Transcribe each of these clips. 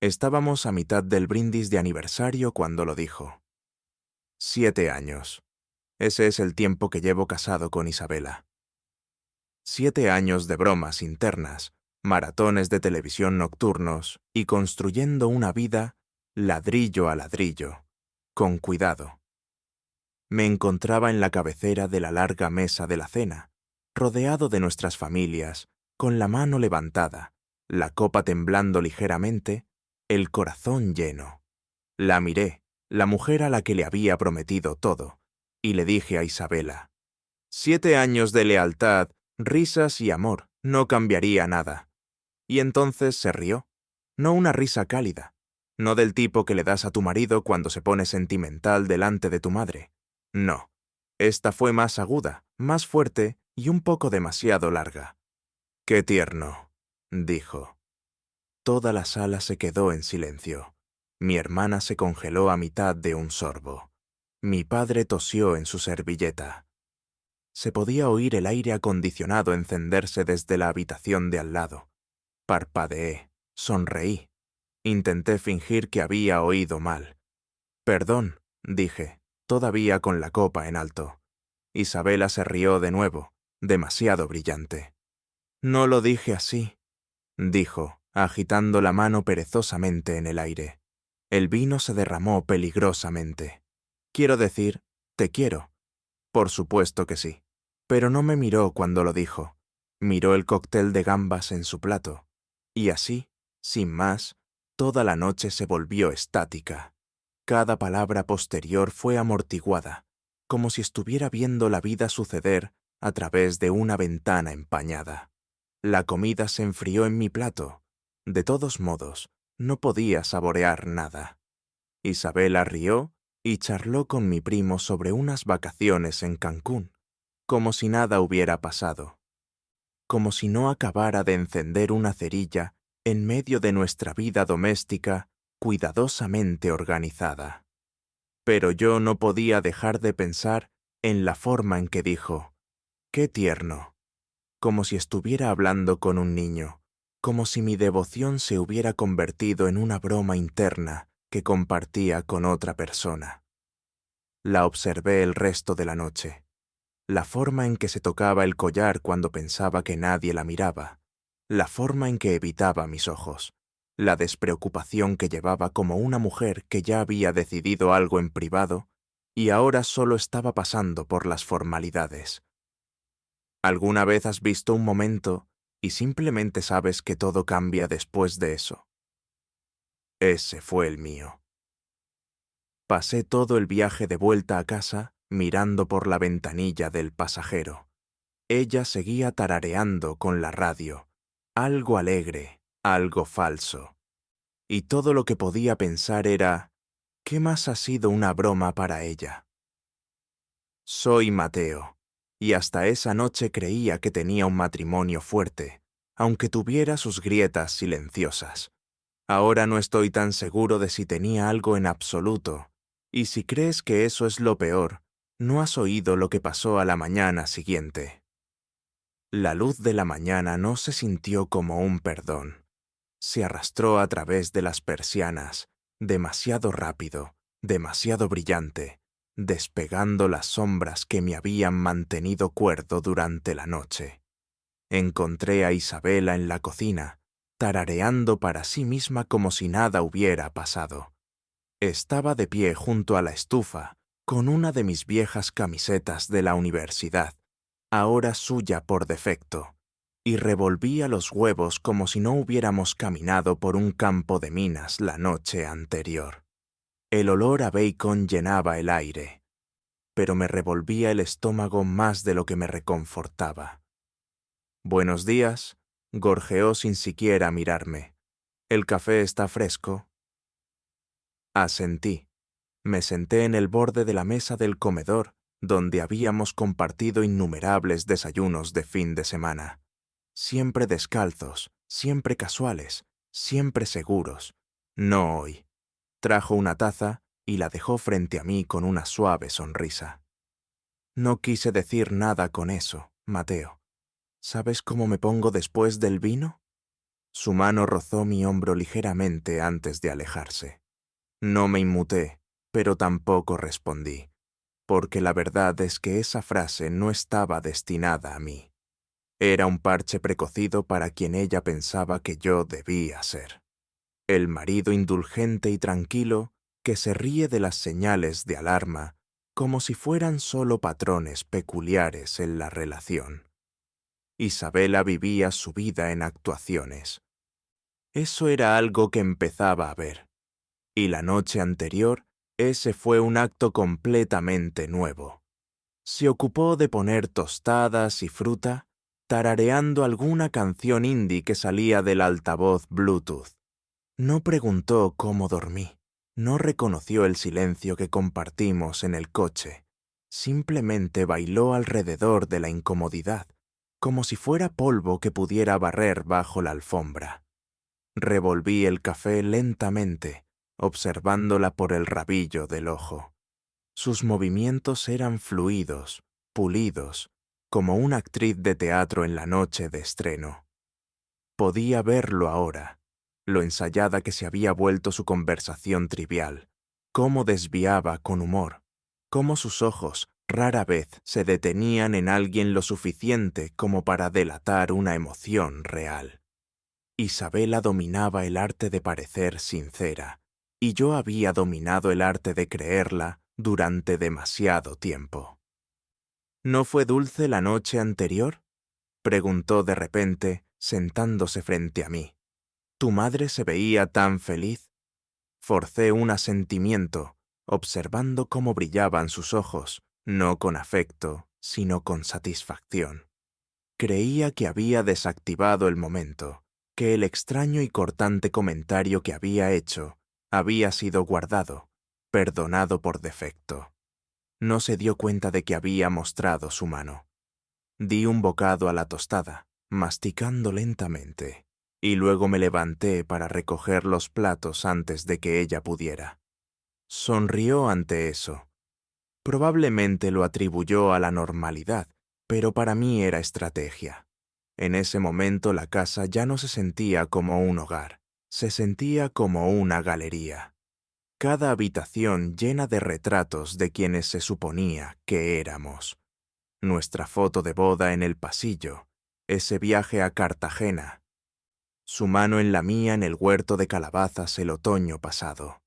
Estábamos a mitad del brindis de aniversario cuando lo dijo. 7 años. Ese es el tiempo que llevo casado con Isabela. 7 años de bromas internas, maratones de televisión nocturnos y construyendo una vida ladrillo a ladrillo, con cuidado. Me encontraba en la cabecera de la larga mesa de la cena, rodeado de nuestras familias, con la mano levantada, la copa temblando ligeramente, el corazón lleno. La miré, la mujer a la que le había prometido todo, y le dije a Isabela, 7 años de lealtad, risas y amor, no cambiaría nada. Y entonces se rió, no una risa cálida, no del tipo que le das a tu marido cuando se pone sentimental delante de tu madre. No, esta fue más aguda, más fuerte y un poco demasiado larga. «Qué tierno», dijo. Toda la sala se quedó en silencio. Mi hermana se congeló a mitad de un sorbo. Mi padre tosió en su servilleta. Se podía oír el aire acondicionado encenderse desde la habitación de al lado. Parpadeé, sonreí. Intenté fingir que había oído mal. «Perdón», dije, todavía con la copa en alto. Isabela se rió de nuevo, demasiado brillante. «No lo dije así», dijo, agitando la mano perezosamente en el aire. El vino se derramó peligrosamente. «Quiero decir, te quiero». Por supuesto que sí. Pero no me miró cuando lo dijo. Miró el cóctel de gambas en su plato. Y así, sin más, toda la noche se volvió estática. Cada palabra posterior fue amortiguada, como si estuviera viendo la vida suceder a través de una ventana empañada. La comida se enfrió en mi plato. De todos modos, no podía saborear nada. Isabela rió y charló con mi primo sobre unas vacaciones en Cancún, como si nada hubiera pasado, como si no acabara de encender una cerilla en medio de nuestra vida doméstica cuidadosamente organizada. Pero yo no podía dejar de pensar en la forma en que dijo, «Qué tierno», como si estuviera hablando con un niño, como si mi devoción se hubiera convertido en una broma interna que compartía con otra persona. La observé el resto de la noche. La forma en que se tocaba el collar cuando pensaba que nadie la miraba, la forma en que evitaba mis ojos, la despreocupación que llevaba como una mujer que ya había decidido algo en privado y ahora solo estaba pasando por las formalidades. ¿Alguna vez has visto un momento y simplemente sabes que todo cambia después de eso? Ese fue el mío. Pasé todo el viaje de vuelta a casa mirando por la ventanilla del pasajero. Ella seguía tarareando con la radio, algo alegre, algo falso. Y todo lo que podía pensar era, ¿qué más ha sido una broma para ella? Soy Mateo, y hasta esa noche creía que tenía un matrimonio fuerte, aunque tuviera sus grietas silenciosas. Ahora no estoy tan seguro de si tenía algo en absoluto, y si crees que eso es lo peor, no has oído lo que pasó a la mañana siguiente. La luz de la mañana no se sintió como un perdón. Se arrastró a través de las persianas, demasiado rápido, demasiado brillante, despegando las sombras que me habían mantenido cuerdo durante la noche. Encontré a Isabela en la cocina, tarareando para sí misma como si nada hubiera pasado. Estaba de pie junto a la estufa, con una de mis viejas camisetas de la universidad, ahora suya por defecto, y revolvía los huevos como si no hubiéramos caminado por un campo de minas la noche anterior. El olor a bacon llenaba el aire, pero me revolvía el estómago más de lo que me reconfortaba. «Buenos días», gorjeó sin siquiera mirarme. «¿El café está fresco?» Asentí. Me senté en el borde de la mesa del comedor, donde habíamos compartido innumerables desayunos de fin de semana. Siempre descalzos, siempre casuales, siempre seguros. No hoy. Trajo una taza y la dejó frente a mí con una suave sonrisa. «No quise decir nada con eso, Mateo. ¿Sabes cómo me pongo después del vino?» Su mano rozó mi hombro ligeramente antes de alejarse. No me inmuté, pero tampoco respondí, porque la verdad es que esa frase no estaba destinada a mí. Era un parche precocido para quien ella pensaba que yo debía ser. El marido indulgente y tranquilo que se ríe de las señales de alarma como si fueran solo patrones peculiares en la relación. Isabela vivía su vida en actuaciones. Eso era algo que empezaba a ver. Y la noche anterior, ese fue un acto completamente nuevo. Se ocupó de poner tostadas y fruta, tarareando alguna canción indie que salía del altavoz Bluetooth. No preguntó cómo dormí, no reconoció el silencio que compartimos en el coche. Simplemente bailó alrededor de la incomodidad, como si fuera polvo que pudiera barrer bajo la alfombra. Revolví el café lentamente, observándola por el rabillo del ojo. Sus movimientos eran fluidos, pulidos, como una actriz de teatro en la noche de estreno. Podía verlo ahora, lo ensayada que se había vuelto su conversación trivial, cómo desviaba con humor, cómo sus ojos rara vez se detenían en alguien lo suficiente como para delatar una emoción real. Isabela dominaba el arte de parecer sincera, y yo había dominado el arte de creerla durante demasiado tiempo. ¿No fue dulce la noche anterior?, preguntó de repente, sentándose frente a mí. ¿Tu madre se veía tan feliz? Forcé un asentimiento, observando cómo brillaban sus ojos, no con afecto, sino con satisfacción. Creía que había desactivado el momento, que el extraño y cortante comentario que había hecho había sido guardado, perdonado por defecto. No se dio cuenta de que había mostrado su mano. Di un bocado a la tostada, masticando lentamente, y luego me levanté para recoger los platos antes de que ella pudiera. Sonrió ante eso. Probablemente lo atribuyó a la normalidad, pero para mí era estrategia. En ese momento la casa ya no se sentía como un hogar, se sentía como una galería. Cada habitación llena de retratos de quienes se suponía que éramos. Nuestra foto de boda en el pasillo, ese viaje a Cartagena, su mano en la mía en el huerto de calabazas el otoño pasado.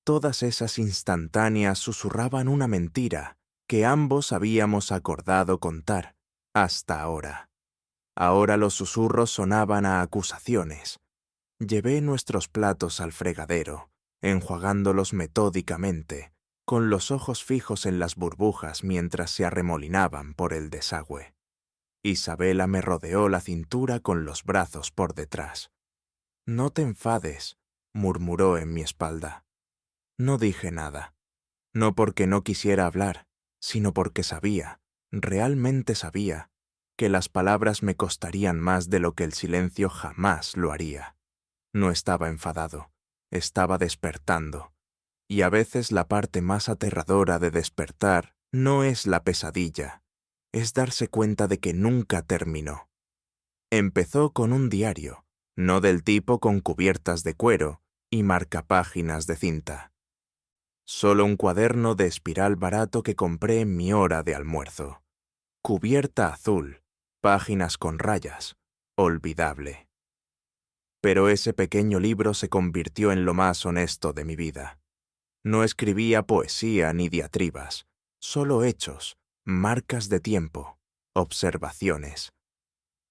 Todas esas instantáneas susurraban una mentira que ambos habíamos acordado contar, hasta ahora. Ahora los susurros sonaban a acusaciones. Llevé nuestros platos al fregadero, enjuagándolos metódicamente, con los ojos fijos en las burbujas mientras se arremolinaban por el desagüe. Isabela me rodeó la cintura con los brazos por detrás. «No te enfades», murmuró en mi espalda. No dije nada. No porque no quisiera hablar, sino porque sabía, realmente sabía, que las palabras me costarían más de lo que el silencio jamás lo haría. No estaba enfadado, estaba despertando. Y a veces la parte más aterradora de despertar no es la pesadilla, es darse cuenta de que nunca terminó. Empezó con un diario, no del tipo con cubiertas de cuero y marcapáginas de cinta. Solo un cuaderno de espiral barato que compré en mi hora de almuerzo. Cubierta azul, páginas con rayas, olvidable. Pero ese pequeño libro se convirtió en lo más honesto de mi vida. No escribía poesía ni diatribas, solo hechos, marcas de tiempo, observaciones.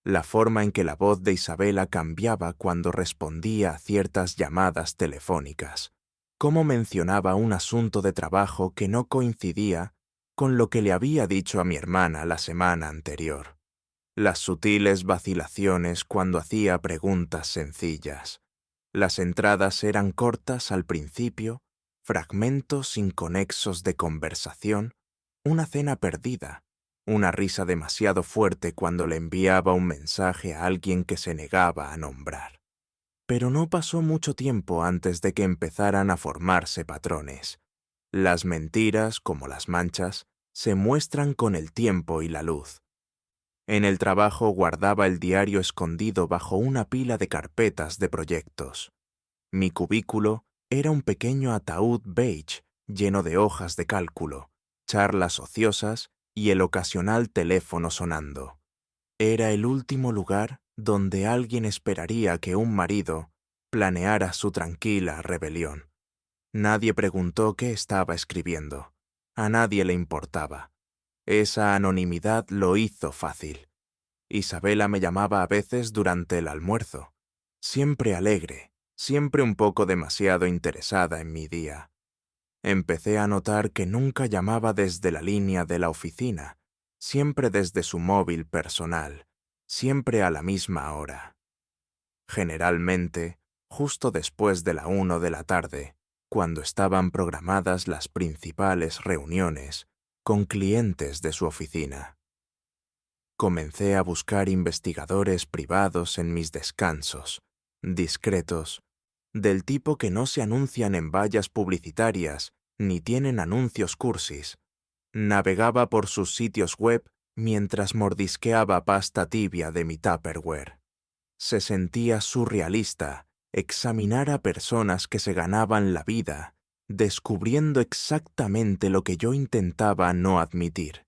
La forma en que la voz de Isabela cambiaba cuando respondía a ciertas llamadas telefónicas. Cómo mencionaba un asunto de trabajo que no coincidía con lo que le había dicho a mi hermana la semana anterior. Las sutiles vacilaciones cuando hacía preguntas sencillas. Las entradas eran cortas al principio, fragmentos inconexos de conversación, una cena perdida, una risa demasiado fuerte cuando le enviaba un mensaje a alguien que se negaba a nombrar. Pero no pasó mucho tiempo antes de que empezaran a formarse patrones. Las mentiras, como las manchas, se muestran con el tiempo y la luz. En el trabajo guardaba el diario escondido bajo una pila de carpetas de proyectos. Mi cubículo era un pequeño ataúd beige lleno de hojas de cálculo, charlas ociosas y el ocasional teléfono sonando. Era el último lugar donde alguien esperaría que un marido planeara su tranquila rebelión. Nadie preguntó qué estaba escribiendo. A nadie le importaba. Esa anonimidad lo hizo fácil. Isabela me llamaba a veces durante el almuerzo. Siempre alegre, siempre un poco demasiado interesada en mi día. Empecé a notar que nunca llamaba desde la línea de la oficina, siempre desde su móvil personal, siempre a la misma hora. Generalmente, justo después de la 1 de la tarde, cuando estaban programadas las principales reuniones con clientes de su oficina. Comencé a buscar investigadores privados en mis descansos, discretos, del tipo que no se anuncian en vallas publicitarias ni tienen anuncios cursis. Navegaba por sus sitios web mientras mordisqueaba pasta tibia de mi Tupperware. Se sentía surrealista examinar a personas que se ganaban la vida, descubriendo exactamente lo que yo intentaba no admitir,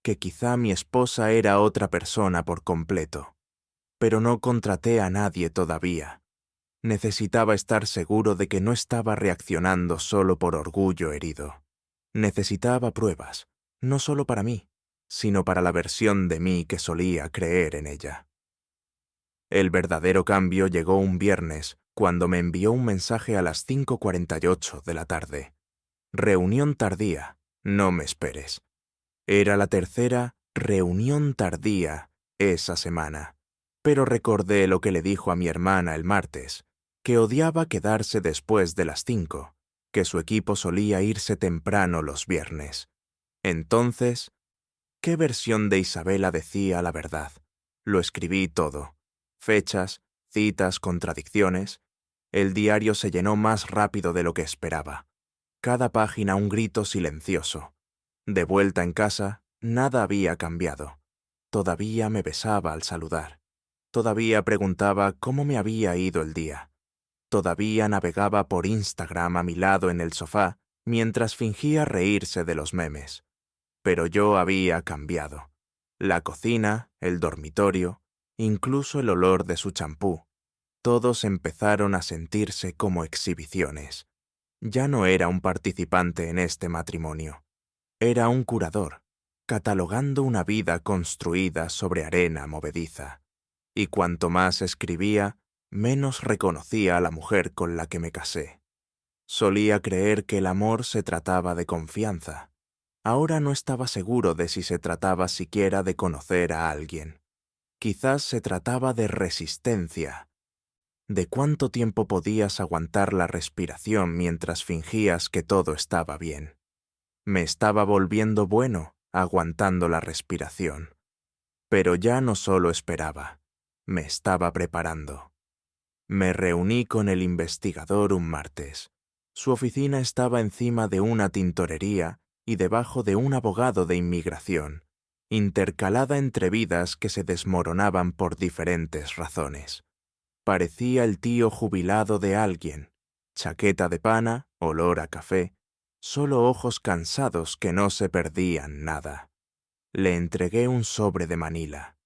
que quizá mi esposa era otra persona por completo. Pero no contraté a nadie todavía. Necesitaba estar seguro de que no estaba reaccionando solo por orgullo herido. Necesitaba pruebas, no solo para mí, sino para la versión de mí que solía creer en ella. El verdadero cambio llegó un viernes, cuando me envió un mensaje a las 5:48 de la tarde. Reunión tardía, no me esperes. Era la tercera reunión tardía esa semana, pero recordé lo que le dijo a mi hermana el martes, que odiaba quedarse después de las 5, que su equipo solía irse temprano los viernes. Entonces, ¿qué versión de Isabela decía la verdad? Lo escribí todo. Fechas, citas, contradicciones. El diario se llenó más rápido de lo que esperaba. Cada página un grito silencioso. De vuelta en casa, nada había cambiado. Todavía me besaba al saludar. Todavía preguntaba cómo me había ido el día. Todavía navegaba por Instagram a mi lado en el sofá mientras fingía reírse de los memes. Pero yo había cambiado. La cocina, el dormitorio, incluso el olor de su champú. Todos empezaron a sentirse como exhibiciones. Ya no era un participante en este matrimonio. Era un curador, catalogando una vida construida sobre arena movediza. Y cuanto más escribía, menos reconocía a la mujer con la que me casé. Solía creer que el amor se trataba de confianza. Ahora no estaba seguro de si se trataba siquiera de conocer a alguien. Quizás se trataba de resistencia. ¿De cuánto tiempo podías aguantar la respiración mientras fingías que todo estaba bien? Me estaba volviendo bueno aguantando la respiración. Pero ya no solo esperaba, me estaba preparando. Me reuní con el investigador un martes. Su oficina estaba encima de una tintorería y debajo de un abogado de inmigración, intercalada entre vidas que se desmoronaban por diferentes razones. Parecía el tío jubilado de alguien, chaqueta de pana, olor a café, solo ojos cansados que no se perdían nada. Le entregué un sobre de Manila.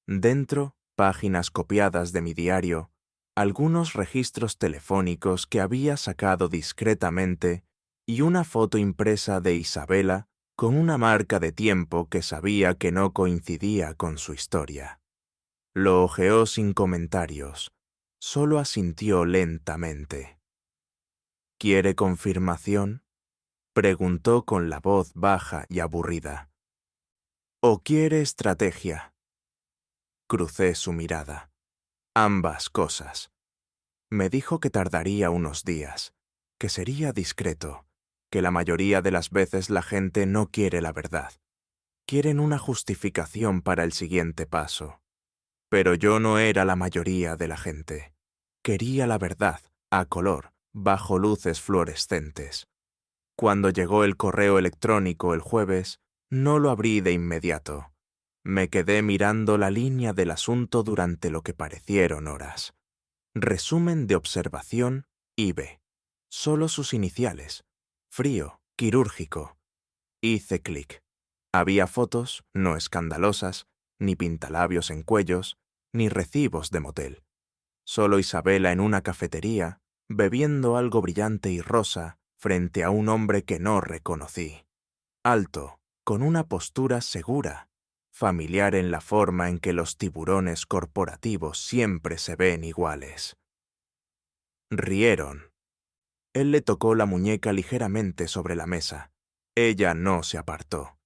Dentro, páginas copiadas de mi diario, algunos registros telefónicos que había sacado discretamente y una foto impresa de Isabela con una marca de tiempo que sabía que no coincidía con su historia. Lo hojeó sin comentarios, solo asintió lentamente. ¿Quiere confirmación?, preguntó con la voz baja y aburrida. ¿O quiere estrategia? Crucé su mirada. Ambas cosas. Me dijo que tardaría unos días, que sería discreto, que la mayoría de las veces la gente no quiere la verdad. Quieren una justificación para el siguiente paso. Pero yo no era la mayoría de la gente. Quería la verdad, a color, bajo luces fluorescentes. Cuando llegó el correo electrónico el jueves, no lo abrí de inmediato. Me quedé mirando la línea del asunto durante lo que parecieron horas. Resumen de observación, IB. Solo sus iniciales. Frío, quirúrgico. Hice clic. Había fotos, no escandalosas, ni pintalabios en cuellos, ni recibos de motel. Solo Isabela en una cafetería, bebiendo algo brillante y rosa frente a un hombre que no reconocí. Alto, con una postura segura, familiar en la forma en que los tiburones corporativos siempre se ven iguales. Rieron. Él le tocó la muñeca ligeramente sobre la mesa. Ella no se apartó.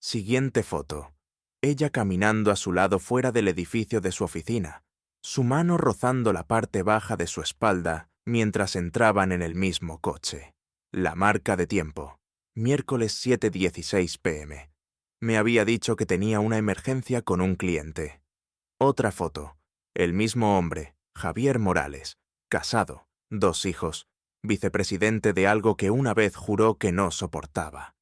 Siguiente foto. Ella caminando a su lado fuera del edificio de su oficina, su mano rozando la parte baja de su espalda mientras entraban en el mismo coche. La marca de tiempo. Miércoles 7:16 p.m. Me había dicho que tenía una emergencia con un cliente. Otra foto. El mismo hombre, Javier Morales, casado, 2 hijos, vicepresidente de algo que una vez juró que no soportaba.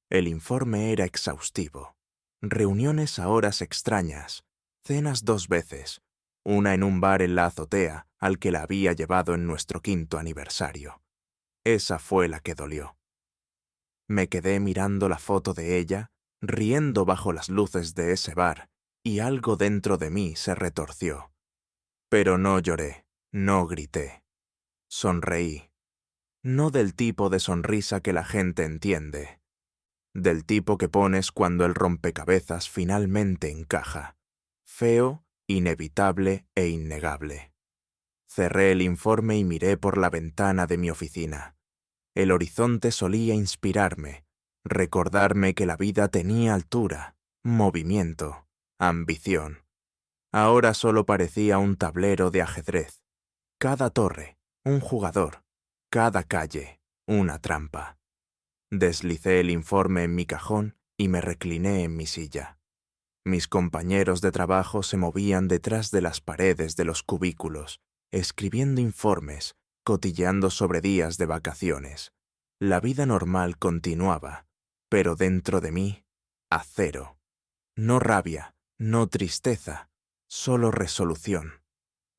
El informe era exhaustivo. Reuniones a horas extrañas, cenas 2 veces, una en un bar en la azotea al que la había llevado en nuestro 5º aniversario. Esa fue la que dolió. Me quedé mirando la foto de ella, riendo bajo las luces de ese bar, y algo dentro de mí se retorció. Pero no lloré, no grité. Sonreí. No del tipo de sonrisa que la gente entiende. Del tipo que pones cuando el rompecabezas finalmente encaja. Feo, inevitable e innegable. Cerré el informe y miré por la ventana de mi oficina. El horizonte solía inspirarme, recordarme que la vida tenía altura, movimiento, ambición. Ahora solo parecía un tablero de ajedrez. Cada torre, un jugador. Cada calle, una trampa. Deslicé el informe en mi cajón y me recliné en mi silla. Mis compañeros de trabajo se movían detrás de las paredes de los cubículos, escribiendo informes, cotilleando sobre días de vacaciones. La vida normal continuaba, pero dentro de mí, acero. No rabia, no tristeza, solo resolución.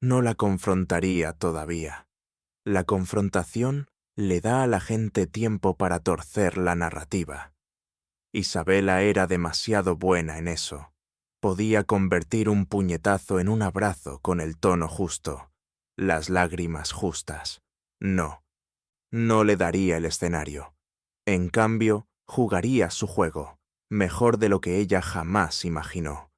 No la confrontaría todavía. La confrontación le da a la gente tiempo para torcer la narrativa. Isabela era demasiado buena en eso. Podía convertir un puñetazo en un abrazo con el tono justo, las lágrimas justas. No, no le daría el escenario. En cambio, jugaría su juego, mejor de lo que ella jamás imaginó.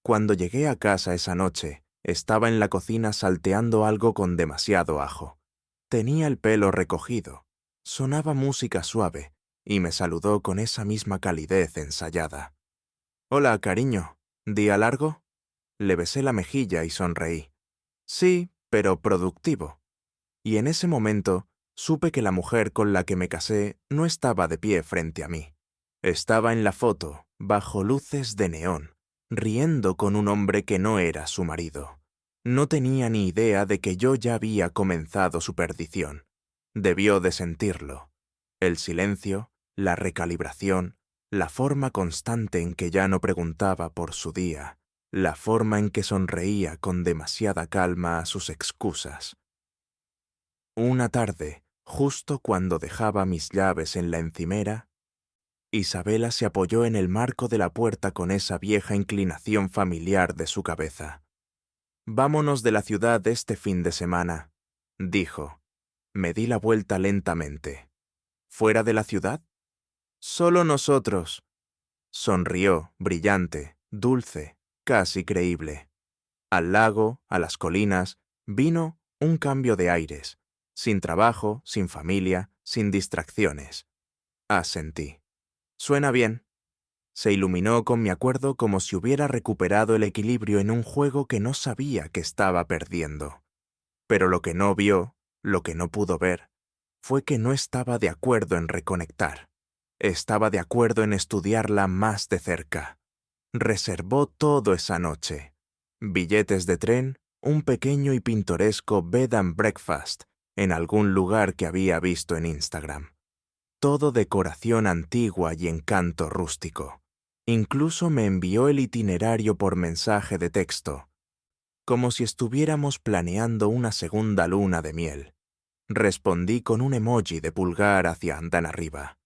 Cuando llegué a casa esa noche, estaba en la cocina salteando algo con demasiado ajo. Tenía el pelo recogido, sonaba música suave, y me saludó con esa misma calidez ensayada. «Hola, cariño, ¿día largo?» Le besé la mejilla y sonreí. «Sí, pero productivo». Y en ese momento supe que la mujer con la que me casé no estaba de pie frente a mí. Estaba en la foto, bajo luces de neón, riendo con un hombre que no era su marido. No tenía ni idea de que yo ya había comenzado su perdición. Debió de sentirlo. El silencio, la recalibración, la forma constante en que ya no preguntaba por su día, la forma en que sonreía con demasiada calma a sus excusas. Una tarde, justo cuando dejaba mis llaves en la encimera, Isabela se apoyó en el marco de la puerta con esa vieja inclinación familiar de su cabeza. «Vámonos de la ciudad este fin de semana», dijo. Me di la vuelta lentamente. «¿Fuera de la ciudad?» «Solo nosotros». Sonrió, brillante, dulce, casi creíble. Al lago, a las colinas, vino un cambio de aires. Sin trabajo, sin familia, sin distracciones. Asentí. «Suena bien». Se iluminó con mi acuerdo como si hubiera recuperado el equilibrio en un juego que no sabía que estaba perdiendo. Pero lo que no vio, lo que no pudo ver, fue que no estaba de acuerdo en reconectar. Estaba de acuerdo en estudiarla más de cerca. Reservó todo esa noche. Billetes de tren, un pequeño y pintoresco bed and breakfast en algún lugar que había visto en Instagram. Todo decoración antigua y encanto rústico. Incluso me envió el itinerario por mensaje de texto, como si estuviéramos planeando una segunda luna de miel. Respondí con un emoji de pulgar hacia andán arriba.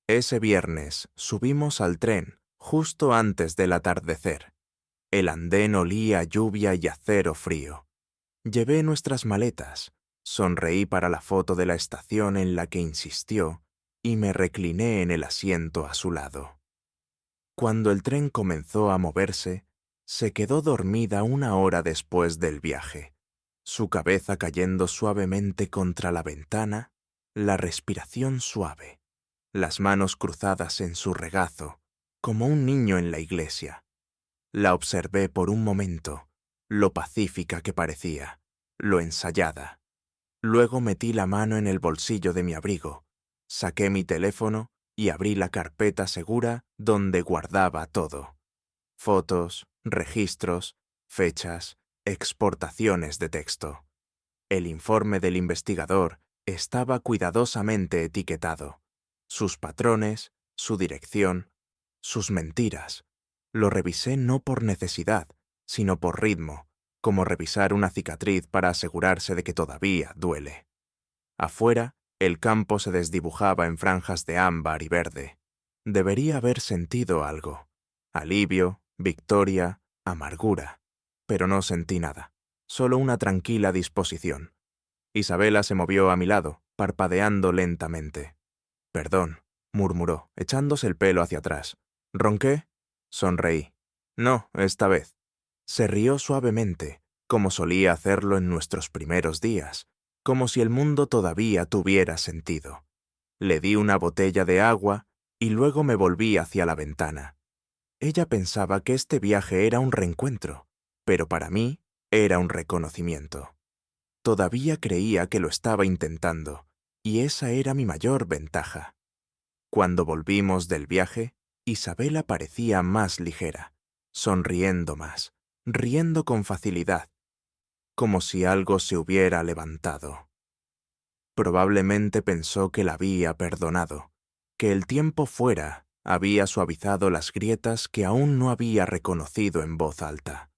Ese viernes subimos al tren justo antes del atardecer. El andén olía a lluvia y acero frío. Llevé nuestras maletas, sonreí para la foto de la estación en la que insistió y me recliné en el asiento a su lado. Cuando el tren comenzó a moverse, se quedó dormida una hora después del viaje, su cabeza cayendo suavemente contra la ventana, la respiración suave, las manos cruzadas en su regazo, como un niño en la iglesia. La observé por un momento, lo pacífica que parecía, lo ensayada. Luego metí la mano en el bolsillo de mi abrigo, saqué mi teléfono y abrí la carpeta segura donde guardaba todo. Fotos, registros, fechas, exportaciones de texto. El informe del investigador estaba cuidadosamente etiquetado. Sus patrones, su dirección, sus mentiras. Lo revisé no por necesidad, sino por ritmo, como revisar una cicatriz para asegurarse de que todavía duele. Afuera, el campo se desdibujaba en franjas de ámbar y verde. Debería haber sentido algo. Alivio, victoria, amargura. Pero no sentí nada, solo una tranquila disposición. Isabela se movió a mi lado, parpadeando lentamente. «Perdón», murmuró, echándose el pelo hacia atrás. «¿Ronqué?» Sonreí. «No, esta vez». Se rió suavemente, como solía hacerlo en nuestros primeros días, como si el mundo todavía tuviera sentido. Le di una botella de agua y luego me volví hacia la ventana. Ella pensaba que este viaje era un reencuentro, pero para mí era un reconocimiento. Todavía creía que lo estaba intentando, y esa era mi mayor ventaja. Cuando volvimos del viaje, Isabela parecía más ligera, sonriendo más, riendo con facilidad, como si algo se hubiera levantado. Probablemente pensó que la había perdonado, que el tiempo fuera había suavizado las grietas que aún no había reconocido en voz alta.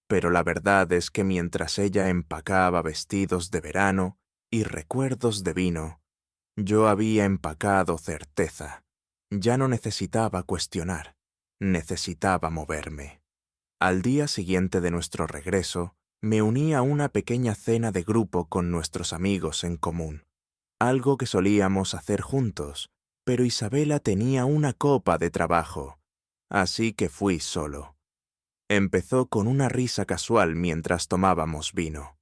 Pero la verdad es que mientras ella empacaba vestidos de verano y recuerdos de vino, yo había empacado certeza. Ya no necesitaba cuestionar, necesitaba moverme. Al día siguiente de nuestro regreso, me uní a una pequeña cena de grupo con nuestros amigos en común, algo que solíamos hacer juntos, pero Isabela tenía una copa de trabajo, así que fui solo. Empezó con una risa casual mientras tomábamos vino.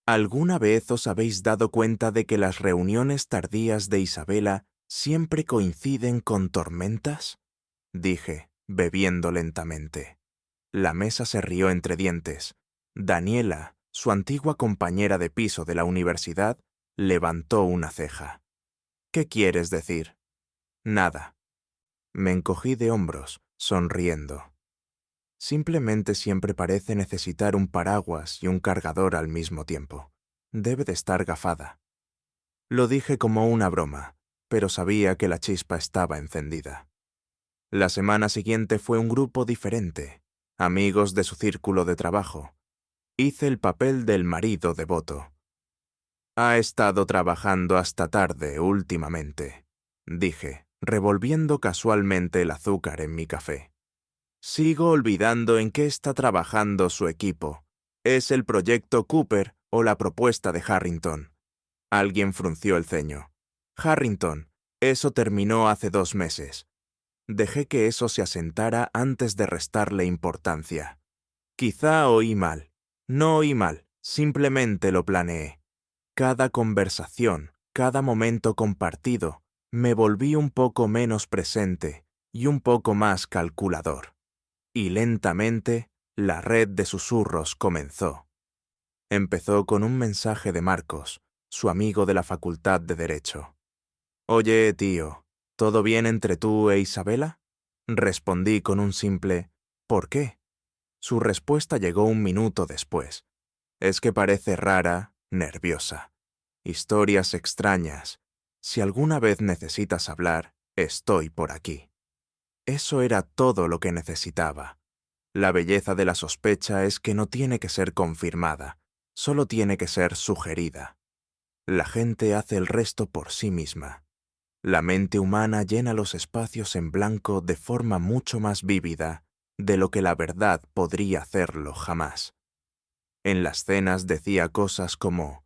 ¿Alguna vez os habéis dado cuenta de que las reuniones tardías de Isabela siempre coinciden con tormentas? Dije, bebiendo lentamente. La mesa se rió entre dientes. Daniela, su antigua compañera de piso de la universidad, levantó una ceja. ¿Qué quieres decir? Nada. Me encogí de hombros, sonriendo. Simplemente siempre parece necesitar un paraguas y un cargador al mismo tiempo. Debe de estar gafada. Lo dije como una broma, pero sabía que la chispa estaba encendida. La semana siguiente fue un grupo diferente, amigos de su círculo de trabajo. Hice el papel del marido devoto. «Ha estado trabajando hasta tarde últimamente», dije, revolviendo casualmente el azúcar en mi café. «Sigo olvidando en qué está trabajando su equipo. ¿Es el proyecto Cooper o la propuesta de Harrington?» Alguien frunció el ceño. «Harrington, eso terminó hace 2 meses». Dejé que eso se asentara antes de restarle importancia. Quizá oí mal. No oí mal, simplemente lo planeé. Cada conversación, cada momento compartido, me volví un poco menos presente y un poco más calculador. Y lentamente, la red de susurros comenzó. Empezó con un mensaje de Marcos, su amigo de la Facultad de Derecho. «Oye, tío, ¿todo bien entre tú e Isabela?» Respondí con un simple «¿Por qué?». Su respuesta llegó 1 minuto después. «Es que parece rara, nerviosa. Historias extrañas. Si alguna vez necesitas hablar, estoy por aquí». Eso era todo lo que necesitaba. La belleza de la sospecha es que no tiene que ser confirmada, solo tiene que ser sugerida. La gente hace el resto por sí misma. La mente humana llena los espacios en blanco de forma mucho más vívida de lo que la verdad podría hacerlo jamás. En las cenas decía cosas como: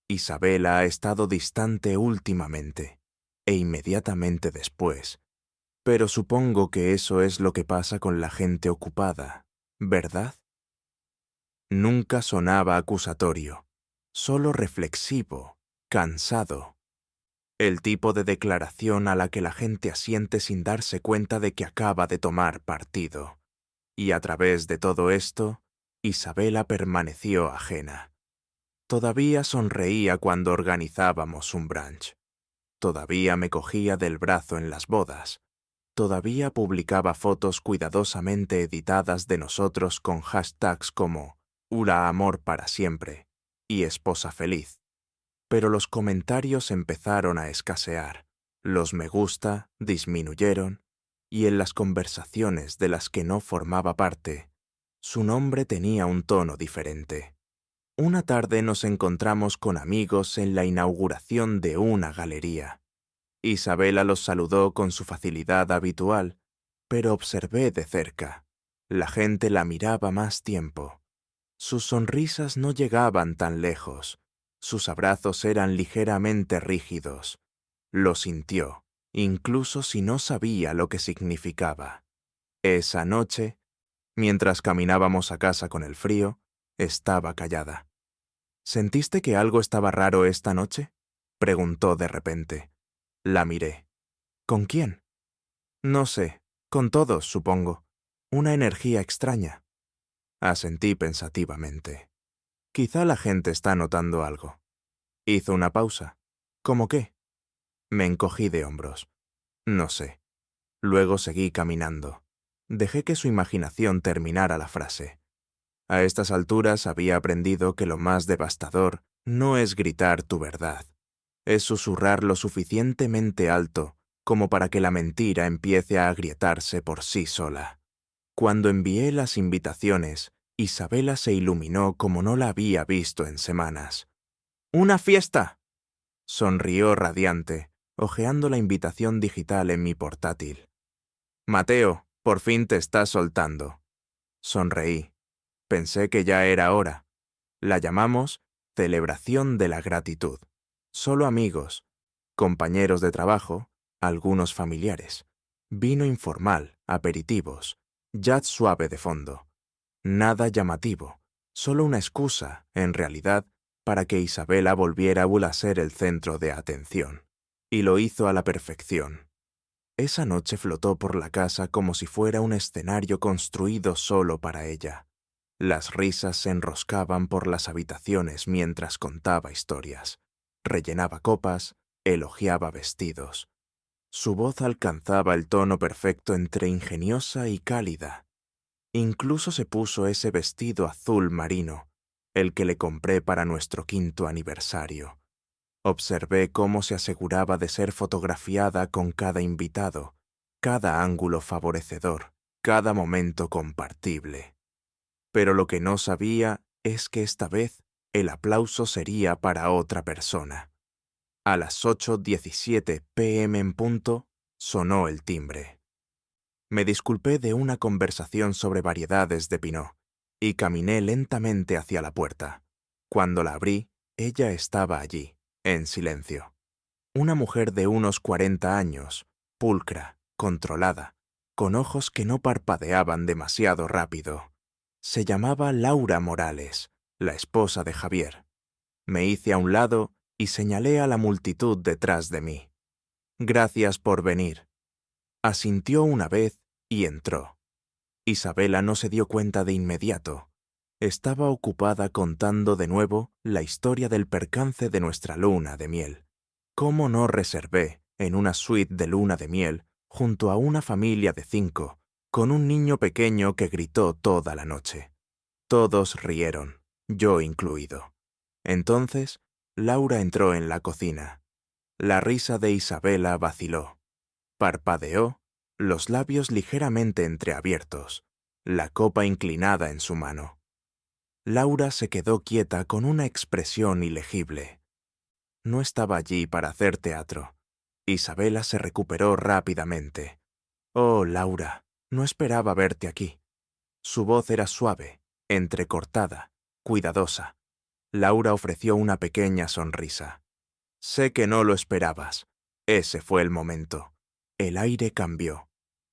Isabela ha estado distante últimamente, e inmediatamente después. Pero supongo que eso es lo que pasa con la gente ocupada, ¿verdad? Nunca sonaba acusatorio, solo reflexivo, cansado. El tipo de declaración a la que la gente asiente sin darse cuenta de que acaba de tomar partido. Y a través de todo esto, Isabela permaneció ajena. Todavía sonreía cuando organizábamos un brunch. Todavía me cogía del brazo en las bodas. Todavía publicaba fotos cuidadosamente editadas de nosotros con hashtags como «Ura amor para siempre» y «Esposa feliz». Pero los comentarios empezaron a escasear, los me gusta disminuyeron, y en las conversaciones de las que no formaba parte, su nombre tenía un tono diferente. Una tarde nos encontramos con amigos en la inauguración de una galería. Isabela los saludó con su facilidad habitual, pero observé de cerca. La gente la miraba más tiempo. Sus sonrisas no llegaban tan lejos. Sus abrazos eran ligeramente rígidos. Lo sintió, incluso si no sabía lo que significaba. Esa noche, mientras caminábamos a casa con el frío, estaba callada. ¿Sentiste que algo estaba raro esta noche?, preguntó de repente. La miré. ¿Con quién? No sé, con todos, supongo. Una energía extraña. Asentí pensativamente. Quizá la gente está notando algo. Hizo una pausa. ¿Cómo qué? Me encogí de hombros. No sé. Luego seguí caminando. Dejé que su imaginación terminara la frase. A estas alturas había aprendido que lo más devastador no es gritar tu verdad. Es susurrar lo suficientemente alto como para que la mentira empiece a agrietarse por sí sola. Cuando envié las invitaciones, Isabela se iluminó como no la había visto en semanas. ¡Una fiesta!, sonrió radiante, hojeando la invitación digital en mi portátil. Mateo, por fin te estás soltando. Sonreí. Pensé que ya era hora. La llamamos Celebración de la Gratitud. Solo amigos, compañeros de trabajo, algunos familiares. Vino informal, aperitivos, jazz suave de fondo. Nada llamativo, solo una excusa, en realidad, para que Isabela volviera a ser el centro de atención. Y lo hizo a la perfección. Esa noche flotó por la casa como si fuera un escenario construido solo para ella. Las risas se enroscaban por las habitaciones mientras contaba historias. Rellenaba copas, elogiaba vestidos. Su voz alcanzaba el tono perfecto entre ingeniosa y cálida. Incluso se puso ese vestido azul marino, el que le compré para nuestro 5º aniversario. Observé cómo se aseguraba de ser fotografiada con cada invitado, cada ángulo favorecedor, cada momento compartible. Pero lo que no sabía es que esta vez el aplauso sería para otra persona. A las 8:17 p.m. en punto, sonó el timbre. Me disculpé de una conversación sobre variedades de Pinot y caminé lentamente hacia la puerta. Cuando la abrí, ella estaba allí, en silencio. Una mujer de unos 40 años, pulcra, controlada, con ojos que no parpadeaban demasiado rápido. Se llamaba Laura Morales, la esposa de Javier. Me hice a un lado y señalé a la multitud detrás de mí. Gracias por venir. Asintió una vez y entró. Isabela no se dio cuenta de inmediato. Estaba ocupada contando de nuevo la historia del percance de nuestra luna de miel. ¿Cómo no reservé, en una suite de luna de miel, junto a una familia de 5, con un niño pequeño que gritó toda la noche? Todos rieron, yo incluido. Entonces, Laura entró en la cocina. La risa de Isabela vaciló. Parpadeó los labios ligeramente entreabiertos, la copa inclinada en su mano. Laura se quedó quieta con una expresión ilegible. No estaba allí para hacer teatro. Isabela se recuperó rápidamente. «Oh, Laura, no esperaba verte aquí». Su voz era suave, entrecortada, cuidadosa. Laura ofreció una pequeña sonrisa. «Sé que no lo esperabas». Ese fue el momento. El aire cambió.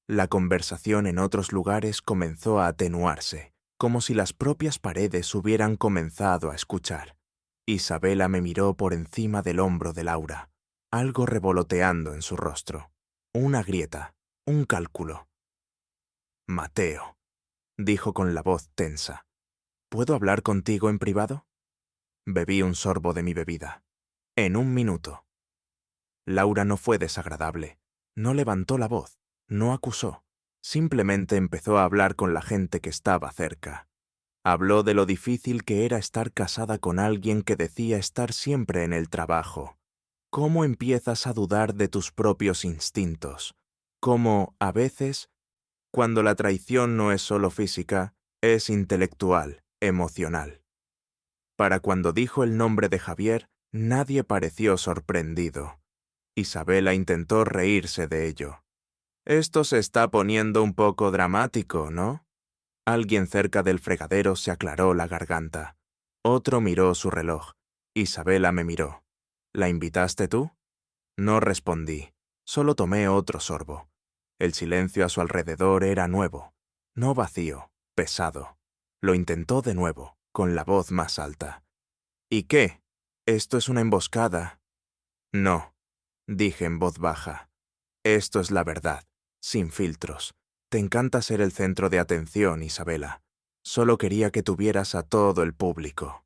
La conversación en otros lugares comenzó a atenuarse, como si las propias paredes hubieran comenzado a escuchar. Isabela me miró por encima del hombro de Laura, algo revoloteando en su rostro. Una grieta, un cálculo. «Mateo», dijo con la voz tensa. «¿Puedo hablar contigo en privado?» Bebí un sorbo de mi bebida. «En un minuto». Laura no fue desagradable. No levantó la voz, no acusó. Simplemente empezó a hablar con la gente que estaba cerca. Habló de lo difícil que era estar casada con alguien que decía estar siempre en el trabajo. Cómo empiezas a dudar de tus propios instintos. Cómo, a veces, cuando la traición no es solo física, es intelectual, emocional. Para cuando dijo el nombre de Javier, nadie pareció sorprendido. Isabela intentó reírse de ello. «Esto se está poniendo un poco dramático, ¿no?» Alguien cerca del fregadero se aclaró la garganta. Otro miró su reloj. Isabela me miró. «¿La invitaste tú?» No respondí. Solo tomé otro sorbo. El silencio a su alrededor era nuevo, no vacío, pesado. Lo intentó de nuevo, con la voz más alta. «¿Y qué? ¿Esto es una emboscada?» «No», dije en voz baja. «Esto es la verdad, sin filtros. Te encanta ser el centro de atención, Isabela. Solo quería que tuvieras a todo el público».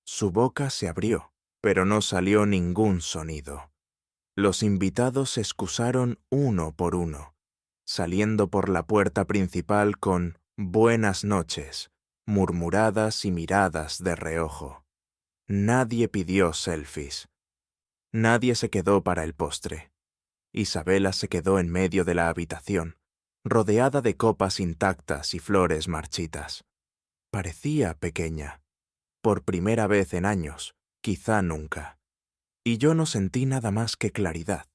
Su boca se abrió, pero no salió ningún sonido. Los invitados se excusaron uno por uno, saliendo por la puerta principal con «buenas noches», murmuradas y miradas de reojo. Nadie pidió selfies. Nadie se quedó para el postre. Isabela se quedó en medio de la habitación, rodeada de copas intactas y flores marchitas. Parecía pequeña. Por primera vez en años, quizá nunca. Y yo no sentí nada más que claridad.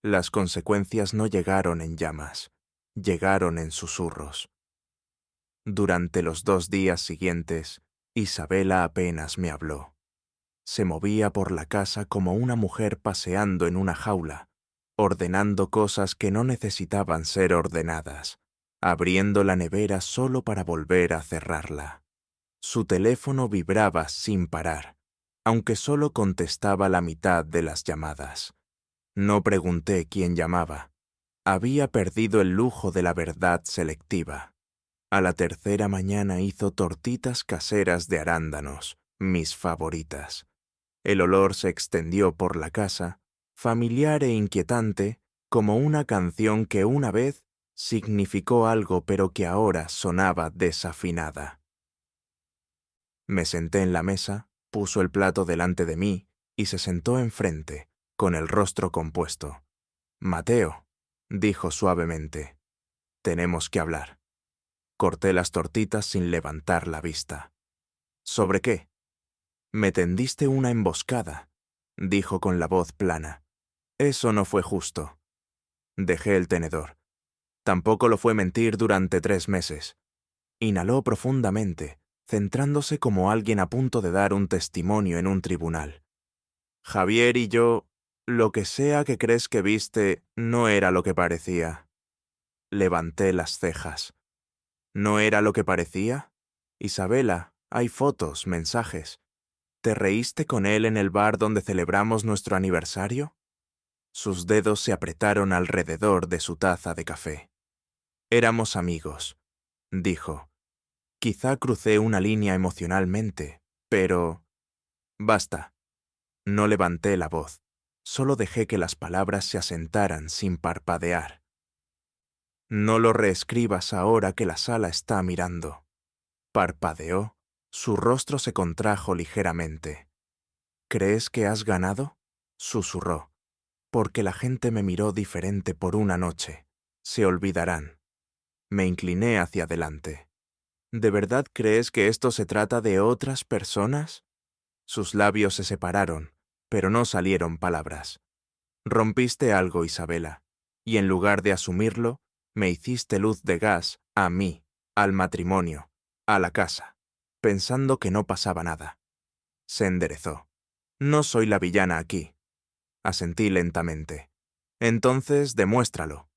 Las consecuencias no llegaron en llamas, llegaron en susurros. Durante los 2 días siguientes, Isabela apenas me habló. Se movía por la casa como una mujer paseando en una jaula, ordenando cosas que no necesitaban ser ordenadas, abriendo la nevera solo para volver a cerrarla. Su teléfono vibraba sin parar, aunque solo contestaba la mitad de las llamadas. No pregunté quién llamaba. Había perdido el lujo de la verdad selectiva. A la tercera mañana hizo tortitas caseras de arándanos, mis favoritas. El olor se extendió por la casa, familiar e inquietante, como una canción que una vez significó algo pero que ahora sonaba desafinada. Me senté en la mesa, puso el plato delante de mí y se sentó enfrente, con el rostro compuesto. «Mateo», dijo suavemente, «tenemos que hablar». Corté las tortitas sin levantar la vista. «¿Sobre qué?» «Me tendiste una emboscada», dijo con la voz plana. «Eso no fue justo». Dejé el tenedor. Tampoco lo fue mentir durante 3 meses. Inhaló profundamente, centrándose como alguien a punto de dar un testimonio en un tribunal. «Javier y yo, lo que sea que crees que viste, no era lo que parecía». Levanté las cejas. «¿No era lo que parecía? Isabela, hay fotos, mensajes. ¿Te reíste con él en el bar donde celebramos nuestro aniversario?» Sus dedos se apretaron alrededor de su taza de café. «Éramos amigos», dijo. «Quizá crucé una línea emocionalmente, pero...» «Basta». No levanté la voz, solo dejé que las palabras se asentaran sin parpadear. «No lo reescribas ahora que la sala está mirando». Parpadeó, su rostro se contrajo ligeramente. «¿Crees que has ganado?», susurró. «Porque la gente me miró diferente por una noche. Se olvidarán. Me incliné hacia adelante. ¿De verdad crees que esto se trata de otras personas? Sus labios se separaron, pero no salieron palabras. Rompiste algo, Isabela, y en lugar de asumirlo, me hiciste luz de gas a mí, al matrimonio, a la casa, pensando que no pasaba nada. Se enderezó. No soy la villana aquí. Asentí lentamente. Entonces, demuéstralo.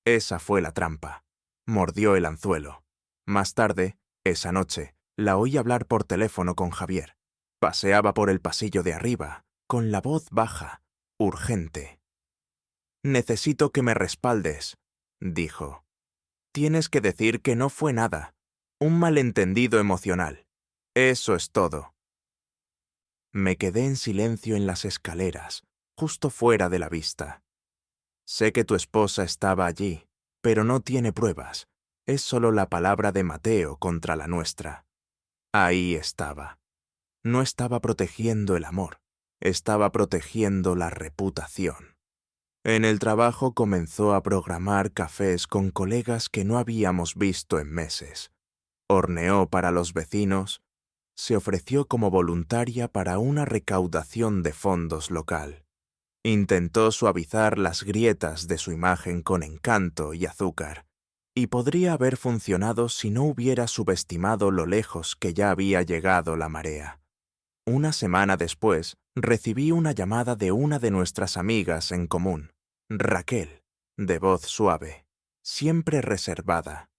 Esa fue la trampa. Mordió el anzuelo. Más tarde, esa noche, la oí hablar por teléfono con Javier. Paseaba por el pasillo de arriba, con la voz baja, urgente. «Necesito que me respaldes», dijo. «Tienes que decir que no fue nada. Un malentendido emocional. Eso es todo». Me quedé en silencio en las escaleras, justo fuera de la vista. Sé que tu esposa estaba allí, pero no tiene pruebas. Es solo la palabra de Mateo contra la nuestra. Ahí estaba. No estaba protegiendo el amor, estaba protegiendo la reputación. En el trabajo comenzó a programar cafés con colegas que no habíamos visto en meses. Horneó para los vecinos. Se ofreció como voluntaria para una recaudación de fondos local. Intentó suavizar las grietas de su imagen con encanto y azúcar, y podría haber funcionado si no hubiera subestimado lo lejos que ya había llegado la marea. Una semana después, recibí una llamada de una de nuestras amigas en común, Raquel, de voz suave, siempre reservada.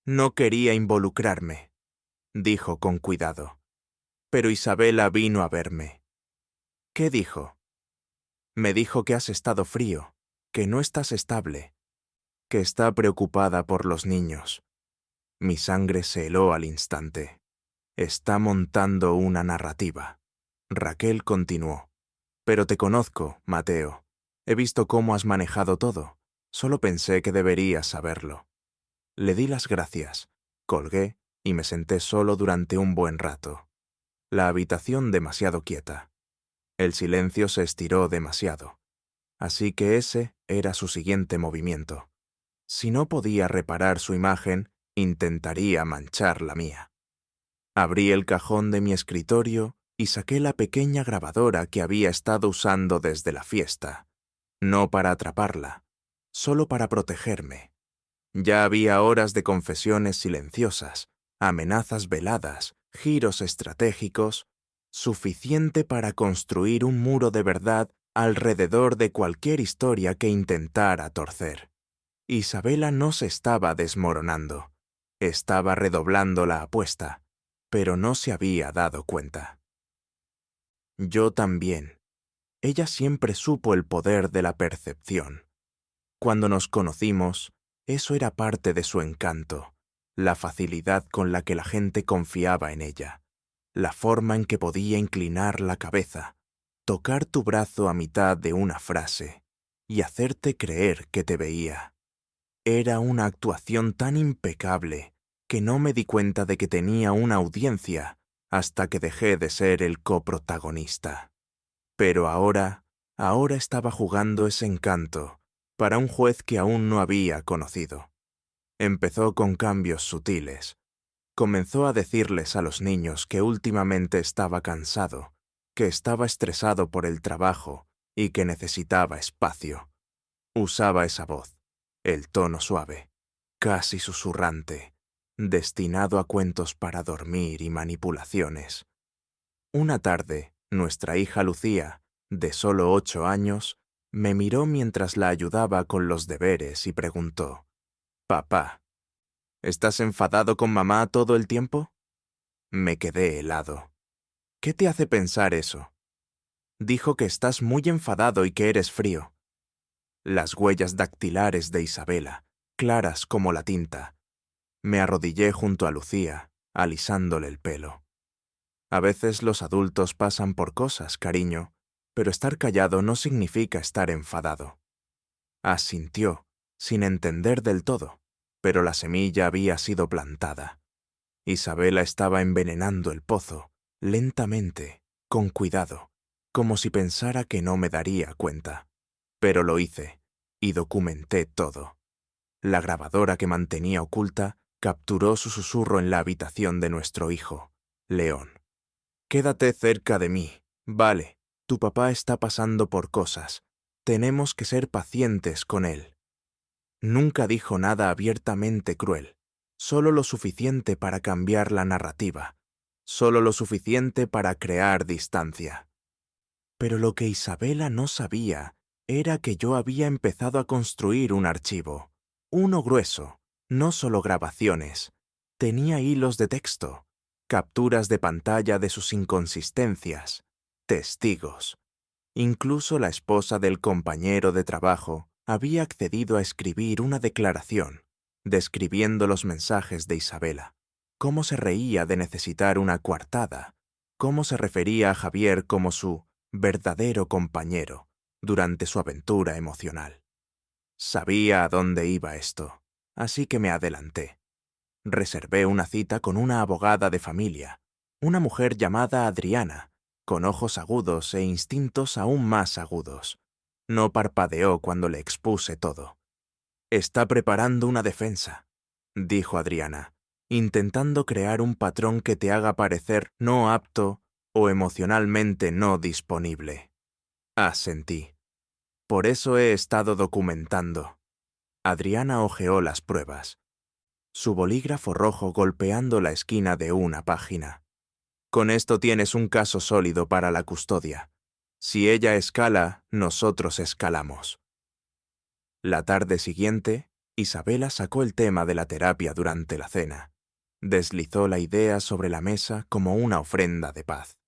«No quería involucrarme», dijo con cuidado. Pero Isabela vino a verme. «¿Qué dijo?» Me dijo que has estado frío, que no estás estable, que está preocupada por los niños. Mi sangre se heló al instante. Está montando una narrativa. Raquel continuó. Pero te conozco, Mateo. He visto cómo has manejado todo. Solo pensé que deberías saberlo. Le di las gracias, colgué y me senté solo durante un buen rato. La habitación demasiado quieta. El silencio se estiró demasiado. Así que ese era su siguiente movimiento. Si no podía reparar su imagen, intentaría manchar la mía. Abrí el cajón de mi escritorio y saqué la pequeña grabadora que había estado usando desde la fiesta. No para atraparla, solo para protegerme. Ya había horas de confesiones silenciosas, amenazas veladas, giros estratégicos, suficiente para construir un muro de verdad alrededor de cualquier historia que intentara torcer. Isabela no se estaba desmoronando. Estaba redoblando la apuesta, pero no se había dado cuenta. Yo también. Ella siempre supo el poder de la percepción. Cuando nos conocimos, eso era parte de su encanto, la facilidad con la que la gente confiaba en ella, la forma en que podía inclinar la cabeza, tocar tu brazo a mitad de una frase y hacerte creer que te veía. Era una actuación tan impecable que no me di cuenta de que tenía una audiencia hasta que dejé de ser el coprotagonista. Pero ahora estaba jugando ese encanto para un juez que aún no había conocido. Empezó con cambios sutiles. Comenzó a decirles a los niños que últimamente estaba cansado, que estaba estresado por el trabajo y que necesitaba espacio. Usaba esa voz, el tono suave, casi susurrante, destinado a cuentos para dormir y manipulaciones. Una tarde, nuestra hija Lucía, de solo 8 años, me miró mientras la ayudaba con los deberes y preguntó: «Papá, ¿estás enfadado con mamá todo el tiempo?» Me quedé helado. «¿Qué te hace pensar eso?» «Dijo que estás muy enfadado y que eres frío». Las huellas dactilares de Isabela, claras como la tinta. Me arrodillé junto a Lucía, alisándole el pelo. A veces los adultos pasan por cosas, cariño, pero estar callado no significa estar enfadado. Asintió, sin entender del todo, pero la semilla había sido plantada. Isabela estaba envenenando el pozo, lentamente, con cuidado, como si pensara que no me daría cuenta. Pero lo hice, y documenté todo. La grabadora que mantenía oculta capturó su susurro en la habitación de nuestro hijo, León. «Quédate cerca de mí. Vale, tu papá está pasando por cosas. Tenemos que ser pacientes con él». Nunca dijo nada abiertamente cruel, solo lo suficiente para cambiar la narrativa, solo lo suficiente para crear distancia. Pero lo que Isabela no sabía era que yo había empezado a construir un archivo, uno grueso, no solo grabaciones. Tenía hilos de texto, capturas de pantalla de sus inconsistencias, testigos. Incluso la esposa del compañero de trabajo había accedido a escribir una declaración, describiendo los mensajes de Isabela, cómo se reía de necesitar una coartada, cómo se refería a Javier como su verdadero compañero durante su aventura emocional. Sabía a dónde iba esto, así que me adelanté. Reservé una cita con una abogada de familia, una mujer llamada Adriana, con ojos agudos e instintos aún más agudos. No parpadeó cuando le expuse todo. «Está preparando una defensa», dijo Adriana, intentando crear un patrón que te haga parecer no apto o emocionalmente no disponible. Asentí. «Por eso he estado documentando». Adriana hojeó las pruebas, su bolígrafo rojo golpeando la esquina de una página. «Con esto tienes un caso sólido para la custodia. Si ella escala, nosotros escalamos». La tarde siguiente, Isabela sacó el tema de la terapia durante la cena. Deslizó la idea sobre la mesa como una ofrenda de paz.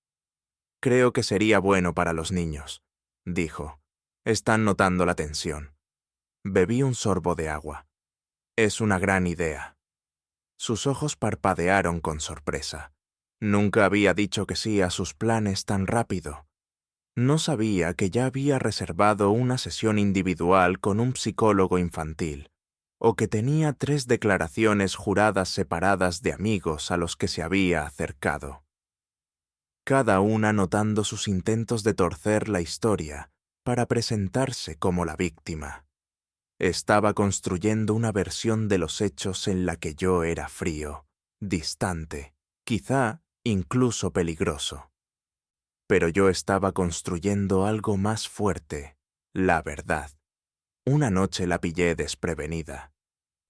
«Creo que sería bueno para los niños», dijo. «Están notando la tensión». Bebí un sorbo de agua. «Es una gran idea». Sus ojos parpadearon con sorpresa. Nunca había dicho que sí a sus planes tan rápido. No sabía que ya había reservado una sesión individual con un psicólogo infantil, o que tenía 3 declaraciones juradas separadas de amigos a los que se había acercado. Cada una notando sus intentos de torcer la historia para presentarse como la víctima. Estaba construyendo una versión de los hechos en la que yo era frío, distante, quizá incluso peligroso. Pero yo estaba construyendo algo más fuerte, la verdad. Una noche la pillé desprevenida.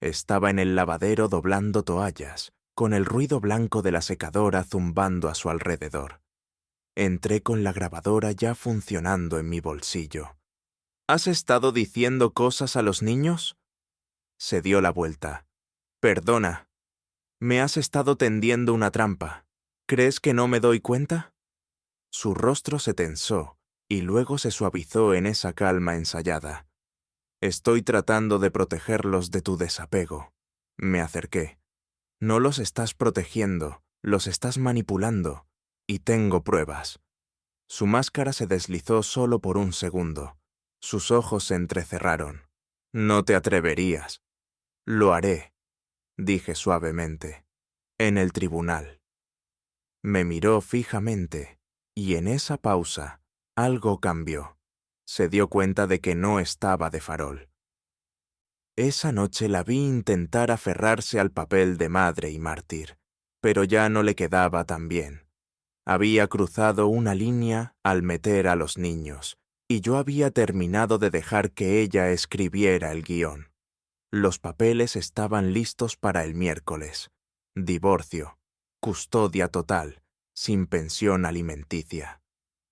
Estaba en el lavadero doblando toallas, con el ruido blanco de la secadora zumbando a su alrededor. Entré con la grabadora ya funcionando en mi bolsillo. «¿Has estado diciendo cosas a los niños?» Se dio la vuelta. «Perdona. Me has estado tendiendo una trampa. ¿Crees que no me doy cuenta?» Su rostro se tensó y luego se suavizó en esa calma ensayada. «Estoy tratando de protegerlos de tu desapego». Me acerqué. «No los estás protegiendo, los estás manipulando. Y tengo pruebas». Su máscara se deslizó solo por un segundo. Sus ojos se entrecerraron. «No te atreverías». «Lo haré», dije suavemente. «En el tribunal». Me miró fijamente, y en esa pausa, algo cambió. Se dio cuenta de que no estaba de farol. Esa noche la vi intentar aferrarse al papel de madre y mártir, pero ya no le quedaba tan bien. Había cruzado una línea al meter a los niños, y yo había terminado de dejar que ella escribiera el guión. Los papeles estaban listos para el miércoles. Divorcio, custodia total, sin pensión alimenticia.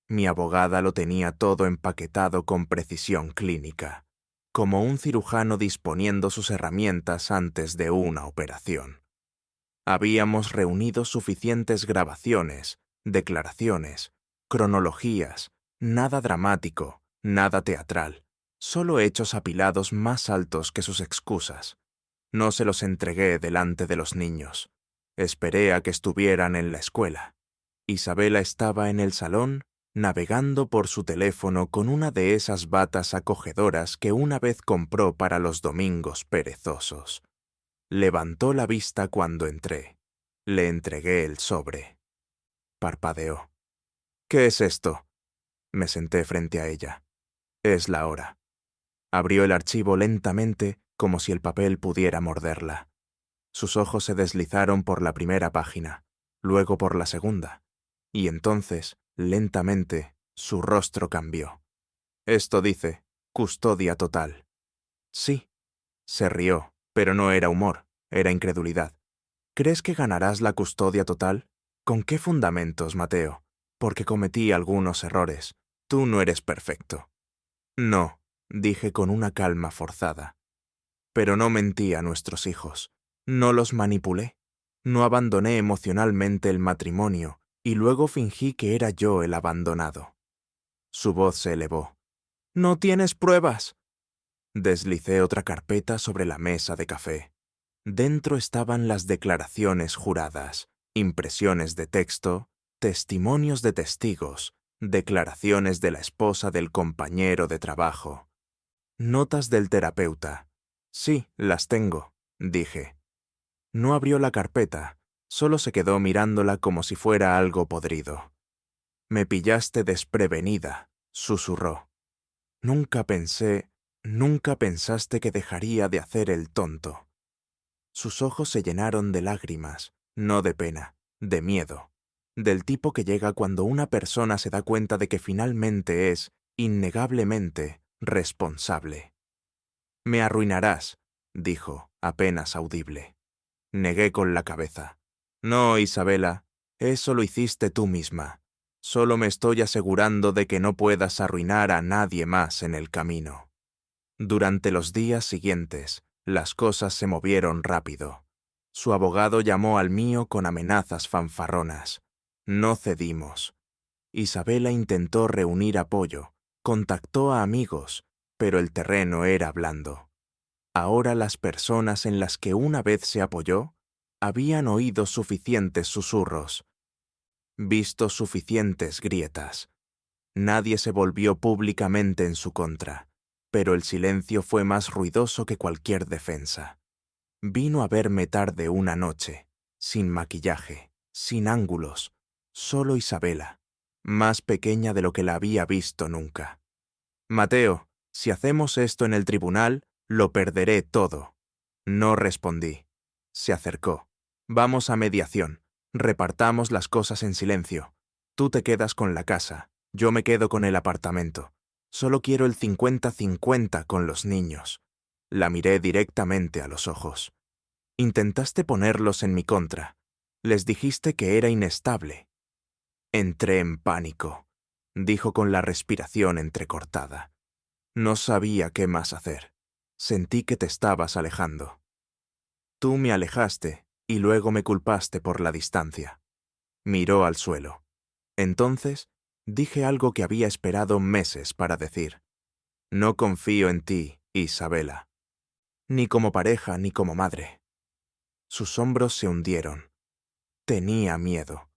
Mi abogada lo tenía todo empaquetado con precisión clínica, como un cirujano disponiendo sus herramientas antes de una operación. Habíamos reunido suficientes grabaciones, declaraciones, cronologías, nada dramático, nada teatral, solo hechos apilados más altos que sus excusas. No se los entregué delante de los niños. Esperé a que estuvieran en la escuela. Isabela estaba en el salón, navegando por su teléfono con una de esas batas acogedoras que una vez compró para los domingos perezosos. Levantó la vista cuando entré. Le entregué el sobre. Parpadeó. «¿Qué es esto?» Me senté frente a ella. «Es la hora». Abrió el archivo lentamente, como si el papel pudiera morderla. Sus ojos se deslizaron por la primera página, luego por la segunda, y entonces, lentamente, su rostro cambió. Esto dice, custodia total. Sí. Se rió, pero no era humor, era incredulidad. ¿Crees que ganarás la custodia total? ¿Con qué fundamentos, Mateo? Porque cometí algunos errores. Tú no eres perfecto. No, dije con una calma forzada. Pero no mentí a nuestros hijos. No los manipulé. No abandoné emocionalmente el matrimonio y luego fingí que era yo el abandonado. Su voz se elevó. «¡No tienes pruebas!». Deslicé otra carpeta sobre la mesa de café. Dentro estaban las declaraciones juradas, impresiones de texto, testimonios de testigos, declaraciones de la esposa del compañero de trabajo, notas del terapeuta. Sí, las tengo, dije. No abrió la carpeta, solo se quedó mirándola como si fuera algo podrido. «Me pillaste desprevenida», susurró. Nunca pensaste que dejaría de hacer el tonto». Sus ojos se llenaron de lágrimas, no de pena, de miedo, del tipo que llega cuando una persona se da cuenta de que finalmente es, innegablemente, responsable. «Me arruinarás», dijo, apenas audible. Negué con la cabeza. «No, Isabela, eso lo hiciste tú misma. Solo me estoy asegurando de que no puedas arruinar a nadie más en el camino». Durante los días siguientes, las cosas se movieron rápido. Su abogado llamó al mío con amenazas fanfarronas. No cedimos. Isabela intentó reunir apoyo, contactó a amigos, pero el terreno era blando. Ahora las personas en las que una vez se apoyó habían oído suficientes susurros, visto suficientes grietas. Nadie se volvió públicamente en su contra, pero el silencio fue más ruidoso que cualquier defensa. Vino a verme tarde una noche, sin maquillaje, sin ángulos, solo Isabela, más pequeña de lo que la había visto nunca. «Mateo, si hacemos esto en el tribunal, lo perderé todo». No respondí. Se acercó. «Vamos a mediación. Repartamos las cosas en silencio. Tú te quedas con la casa, yo me quedo con el apartamento. Solo quiero el 50-50 con los niños». La miré directamente a los ojos. «Intentaste ponerlos en mi contra. Les dijiste que era inestable». Entré en pánico, dijo con la respiración entrecortada. No sabía qué más hacer. Sentí que te estabas alejando. Tú me alejaste y luego me culpaste por la distancia. Miró al suelo. Entonces, dije algo que había esperado meses para decir. No confío en ti, Isabela. Ni como pareja ni como madre. Sus hombros se hundieron. Tenía miedo.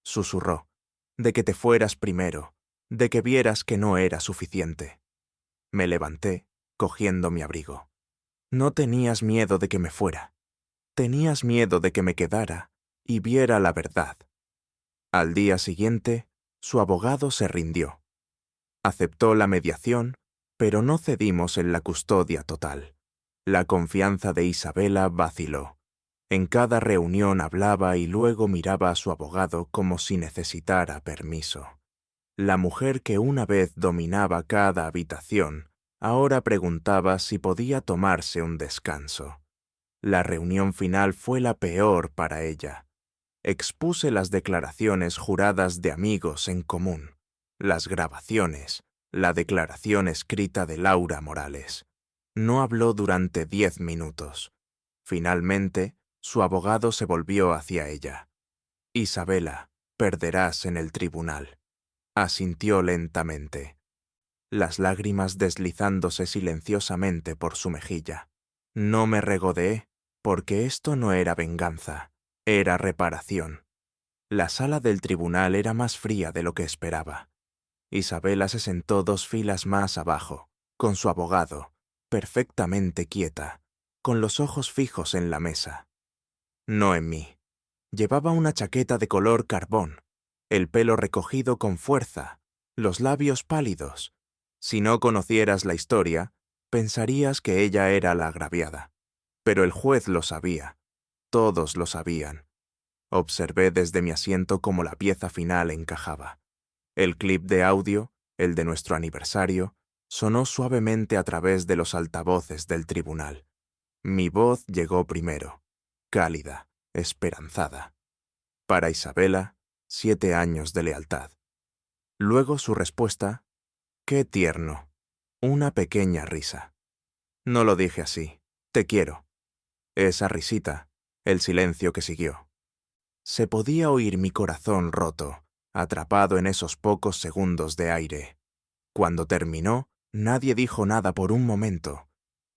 Susurró. De que te fueras primero, de que vieras que no era suficiente. Me levanté, cogiendo mi abrigo. No tenías miedo de que me fuera. Tenías miedo de que me quedara y viera la verdad. Al día siguiente, su abogado se rindió. Aceptó la mediación, pero no cedimos en la custodia total. La confianza de Isabela vaciló. En cada reunión hablaba y luego miraba a su abogado como si necesitara permiso. La mujer que una vez dominaba cada habitación, ahora preguntaba si podía tomarse un descanso. La reunión final fue la peor para ella. Expuse las declaraciones juradas de amigos en común, las grabaciones, la declaración escrita de Laura Morales. No habló durante 10 minutos. Finalmente, su abogado se volvió hacia ella. «Isabela, perderás en el tribunal», asintió lentamente, las lágrimas deslizándose silenciosamente por su mejilla. No me regodeé, porque esto no era venganza, era reparación. La sala del tribunal era más fría de lo que esperaba. Isabela se sentó 2 filas más abajo, con su abogado, perfectamente quieta, con los ojos fijos en la mesa. No en mí. Llevaba una chaqueta de color carbón, el pelo recogido con fuerza, los labios pálidos. Si no conocieras la historia, Pensarías que ella era la agraviada. Pero el juez lo sabía. Todos lo sabían. Observé desde mi asiento cómo la pieza final encajaba. El clip de audio, el de nuestro aniversario, sonó suavemente a través de los altavoces del tribunal. Mi voz llegó primero, cálida, esperanzada. Para Isabela, 7 años de lealtad. Luego su respuesta, qué tierno, una pequeña risa. No lo dije así, te quiero. Esa risita, el silencio que siguió. Se podía oír mi corazón roto, atrapado en esos pocos segundos de aire. Cuando terminó, nadie dijo nada por un momento.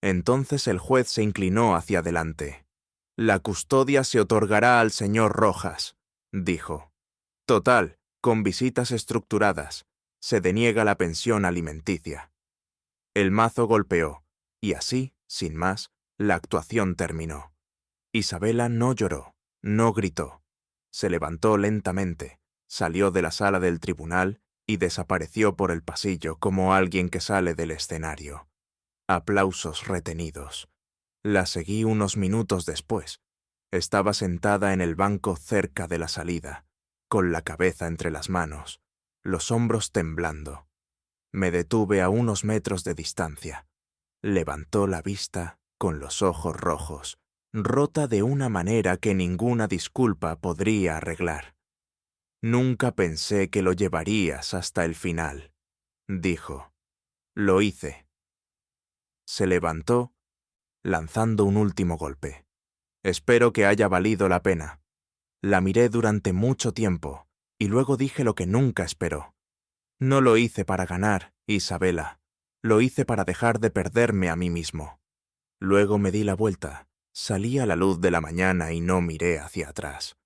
Entonces el juez se inclinó hacia adelante. La custodia se otorgará al señor Rojas, dijo. Total, con visitas estructuradas. Se deniega la pensión alimenticia. El mazo golpeó, y así, sin más, la actuación terminó. Isabela no lloró, no gritó. Se levantó lentamente, salió de la sala del tribunal y desapareció por el pasillo como alguien que sale del escenario. Aplausos retenidos. La seguí unos minutos después. Estaba sentada en el banco cerca de la salida, con la cabeza entre las manos, los hombros temblando. Me detuve a unos metros de distancia. Levantó la vista con los ojos rojos, rota de una manera que ninguna disculpa podría arreglar. Nunca pensé que lo llevarías hasta el final, dijo. Lo hice. Se levantó, lanzando un último golpe. Espero que haya valido la pena. La miré durante mucho tiempo, y luego dije lo que nunca esperó. No lo hice para ganar, Isabela. Lo hice para dejar de perderme a mí mismo. Luego me di la vuelta, salí a la luz de la mañana y no miré hacia atrás.